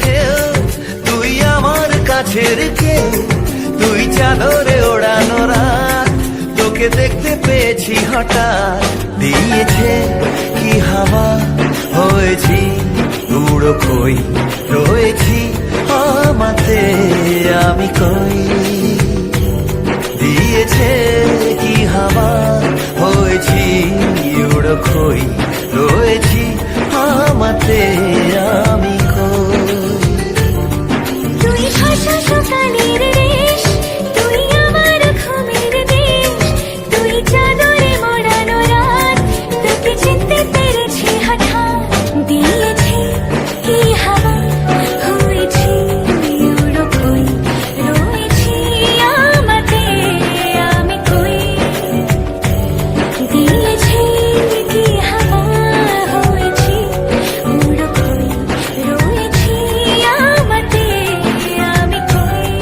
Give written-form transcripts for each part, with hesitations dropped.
ঢেউ, তুই আমার কাছের কেউ, তুই চাদরে ওড়ানো রাত, তোকে দেখতে পেয়েছি হঠাৎ, দিয়েছে কি হাওয়া, হয়েছি উড়ো খই, রয়েছি আমাতে আমি কই, দিয়েছে কি হাওয়া, হয়েছি উড়ো খই, রয়েছি আমাতে আমি কই। তুই ভাষা সকালের রেশ, তুই আমার ঘুমের দেশ, তুই চাদরে মোড়ানো রাত, তোকে চিনতে পেরেছি হঠাৎ, দিয়েছি কি হাওয়া, হয়েছি উড়ো খই, রয়েছি আমাতে আমি কই, দিয়েছি কি হাওয়া, হয়েছি উড়ো খই, রয়েছি আমাতে আমি কই।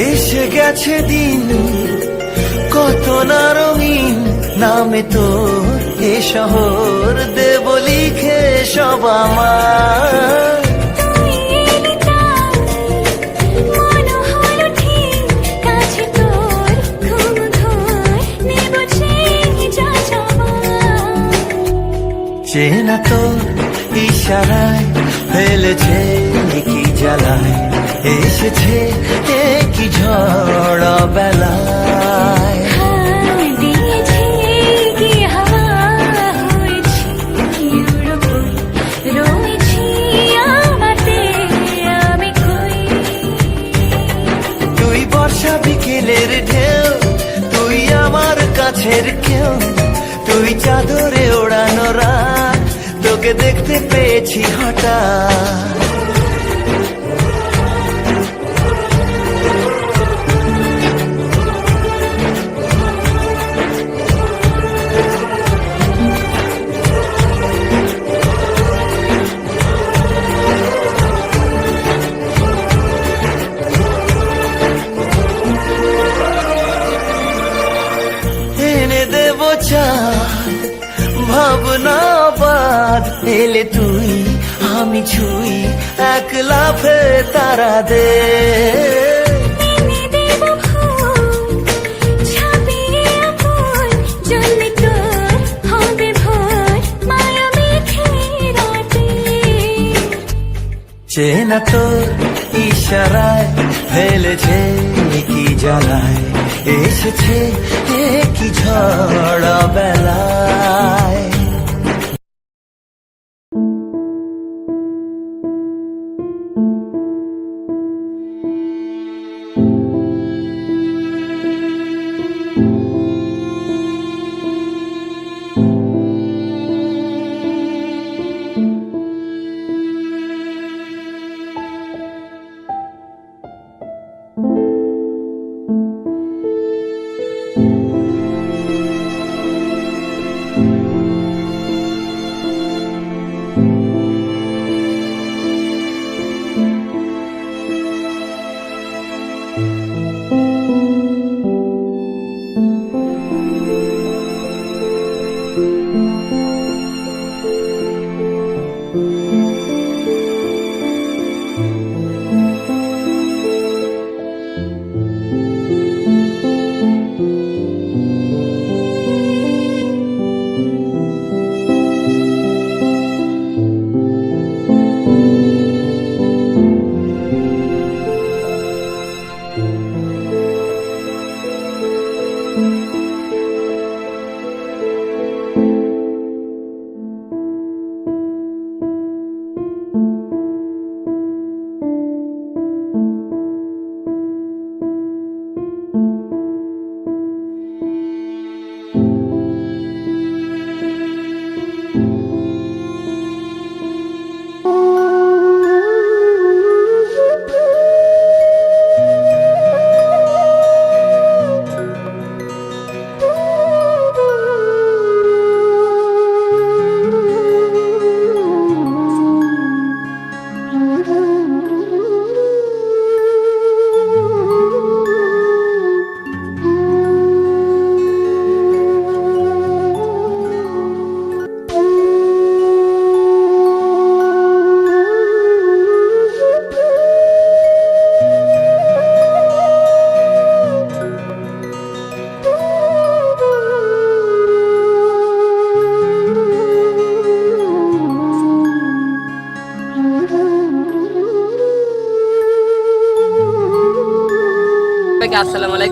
এসে গেছে দিন কত না রঙিন, নামে তোর এ শহর দেব লিখে সব আমার, তুই এলি তাই মন হলো ঠিক, কাছে তোর ঘুম ধর নেব যা চাওয়ার। চেনা তোর ইশারায় ফেলেছে কি জ্বালায়, এসেছে কি ঝড় বেলায়, দিয়েছি কি হাওয়া, হয়েছি উড়ো খই, রয়েছি আমাতে আমি কই। তুই বর্ষা বিকেলের ঢেউ, তুই আমার কাছের কেউ, তুই চাদরে ওড়ানো রাত, তোকে দেখতে পেয়েছি হঠাৎ, এনে দেব চাঁদ ভাবনা বাদ, এলে তুই আমি ছুই এক লাফে তারা দে, এনে দেব ফুল ছাপিয়ে আপন, জ্বললে তোর হবে ভোর মায়া মেখে রাতে। চেনা তোর ইশারায় ফেলেছে কি জ্বালায়, এসেছে কি ঝড় বেলায়।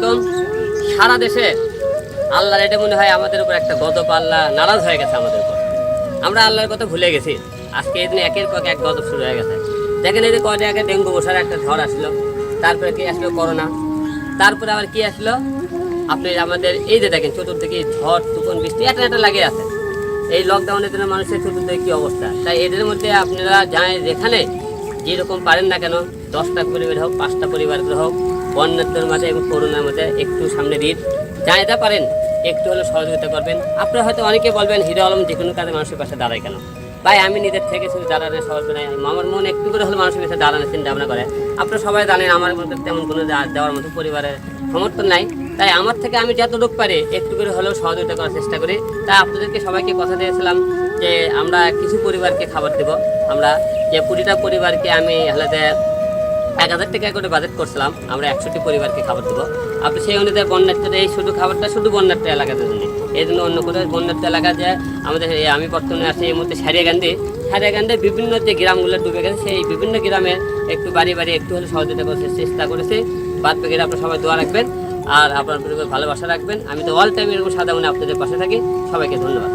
আলাইকুম। সারা দেশে আল্লাহর এটা মনে হয় আমাদের উপর একটা গজব, আল্লাহ নারাজ হয়ে গেছে আমাদের উপর। আমরা আল্লাহর কথা ভুলে গেছি। আজকে এই দিন একের পর এক গজব শুরু হয়ে গেছে। দেখেন এই যে কয়দিন আগে ডেঙ্গু বসার একটা ঝড় আসলো, তারপরে কি আসলো করোনা, তারপরে আবার কি আসলো আপনি আমাদের এই যে দেখেন চতুর্দিকে ঝড় তুফান বৃষ্টি এটা লাগে আছে। এই লকডাউনের জন্য মানুষের চতুর্দিকে কি অবস্থা। তাই এদের মধ্যে আপনারা যায় যেখানে যেরকম পারেন না কেন, 10টা পরিবার হোক, 5টা পরিবার হোক, বন্যার মাঝে এবং করোনার মধ্যে একটু সামনে ঈদ যাই যা পারেন একটু হলেও সহযোগিতা করবেন। আপনারা হয়তো অনেকে বলবেন হিরো আলম যে কোনো কাজে মানুষের পাশে দাঁড়ায় কেন? ভাই আমি নিজের থেকে শুধু দাঁড়ানোর সহজ নাই, আমার মন একটু করে হলে মানুষের কাছে দাঁড়ানোর চিন্তা ভাবনা করে। আপনারা সবাই জানেন আমার মধ্যে তেমন কোনো দেওয়ার মতো পরিবারের সমর্থন নাই। তাই আমার থেকে আমি যতটুকু পারি একটু করে হলেও সহযোগিতা করার চেষ্টা করি। তাই আপনাদেরকে সবাইকে কথা দিয়েছিলাম যে আমরা কিছু পরিবারকে খাবার দেব। আমরা যে প্রতিটা পরিবারকে আমি হলে 1000 টাকা করে বাজেট করছিলাম, আমরা 100টি পরিবারকে খাবার দেবো। আপনি সেই অনুযায়ী বন্যার্থ এই শুধু খাবারটা শুধু বন্যার্থ এলাকাতে জন্য, এই জন্য অন্য কোনো বন্যার্থ এলাকা যে আমাদের আমি বর্তমানে আছি এই মুহূর্তে সারিয়াকান্দি বিভিন্ন যে গ্রামগুলো ডুবে গেছে সেই বিভিন্ন গ্রামের একটু বাড়ি একটু হলে সহযোগিতা করতে চেষ্টা করেছি। বাদ বাকি আপনারা সবাই দোয়া রাখবেন আর আপনার পরিবার ভালোবাসা রাখবেন। আমি তো অল টাইম এরকম সাদা মনে আপনাদের পাশে থাকি। সবাইকে ধন্যবাদ।